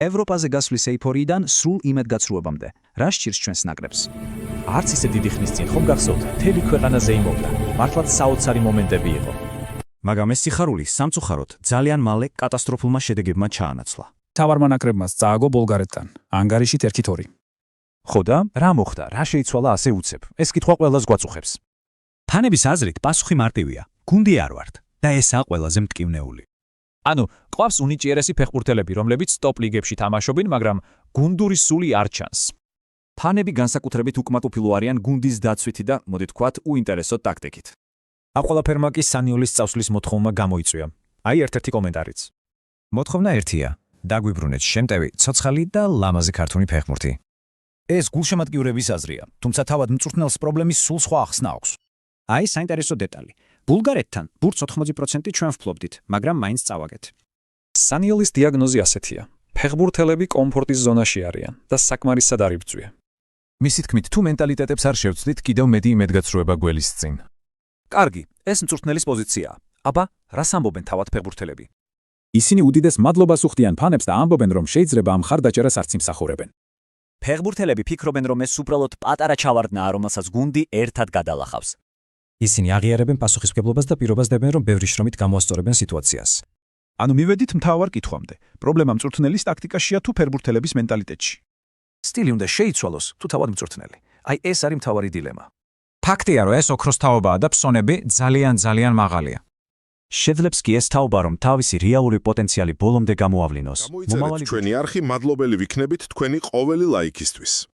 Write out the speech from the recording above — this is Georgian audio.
ევროპაზე გასვლის ეიფორიიდან სრულ იმედგაცრუებამდე. რა სჭირს ჩვენს ნაკრებს? არც ისე დიდი ხნის წინ ხომ გახსოვთ, მთელი ქვეყანა ზეიმობდა. მართლაც საოცარი მომენტები იყო. მაგრამ ეს სიხარული სამწუხაროდ ძალიან მალე კატასტროფულმა შედეგებმა ჩაანაცვლა. თავარმა ნაკრებმა წააგო ბულგარეთთან, ანგარიშით 1-2. ხო და რა მოხდა? რა შეიცვალა ასე უცებ? ეს კითხვა ყველას გვაწუხებს. ფანების აზრით პასუხი მარტივია. გუნდი არ ვართ და ესაა ყველაზე მტკივნეული. ანუ ყავს უნიჭიერესი ფეხბურთელები, რომლებიც ტოპ ლიგებში თამაშობენ, მაგრამ გუნდური სული არ ჩანს. ფანები განსაკუთრებით უკმაყოფილო არიან გუნდის დაცვითი და, მოდი ვთქვათ, უინტერესო ტაქტიკით. ამ ყველაფერმა კი სანიოლის წავსვლის მოთხოვნა გამოიწვია. აი ერთ-ერთი კომენტარიც. მოთხოვნა ერთია: დაგვიბრუნეთ შემტევი, ცოცხალი და ლამაზი ქართული ფეხბურთი. ეს გულშემატკივრების აზრია, თუმცა თავად მწვრთნელს პრობლემის სულ სხვა ახსნა აქვს. აი საინტერესო დეტალი. ბულგარეთთან ბურთს 80% ჩვენ ვფლობდით, მაგრამ მაინც წავაგეთ. სანიოლის დიაგნოზი ასეთია: ფეხბურთელები კომფორტის ზონაში არიან და საკმარისად არ იბრძვიან. მისი თქმით, თუ მენტალიტეტებს არ შევცვლით, კიდევ მეტი იმედგაცრუება გველის წინ. კარგი, ეს მწვრთნელის პოზიციაა. აბა, რას ამბობენ თავად ფეხბურთელები? ისინი უდიდეს მადლობას უხდიან ფანებს და ამბობენ, რომ შეიძლება ამ ხარდაჭერას არც იმსახურებენ. ფეხბურთელები ფიქრობენ, რომ ეს უბრალოდ პატარა ჩავარდნაა, რომელსაც გუნდი ერთად გადალახავს. ისინი აღიარებენ პასუხისმგებლობას და პირობას დებენ, რომ ბევრი შრომით გამოასწორებენ სიტუაციას. ანუ მივედით მთავარ კითხვამდე. პრობლემა მწვრთნელის ტაქტიკაშია თუ ფეხბურთელების მენტალიტეტში? სტილი უნდა შეიცვალოს თუ თავად მწვრთნელი. აი ეს არის მთავარი დილემა. ფაქტია, რომ ეს ოქროს თაობაა და ფსონები ძალიან მაღალია. შეძლებს კი ეს თაობა, რომ თავისი რეალური პოტენციალი ბოლომდე გამოავლინოს. Ჩვენი არხი მადლობელი ვიქნებით თქვენი ყოველი ლაიქისთვის.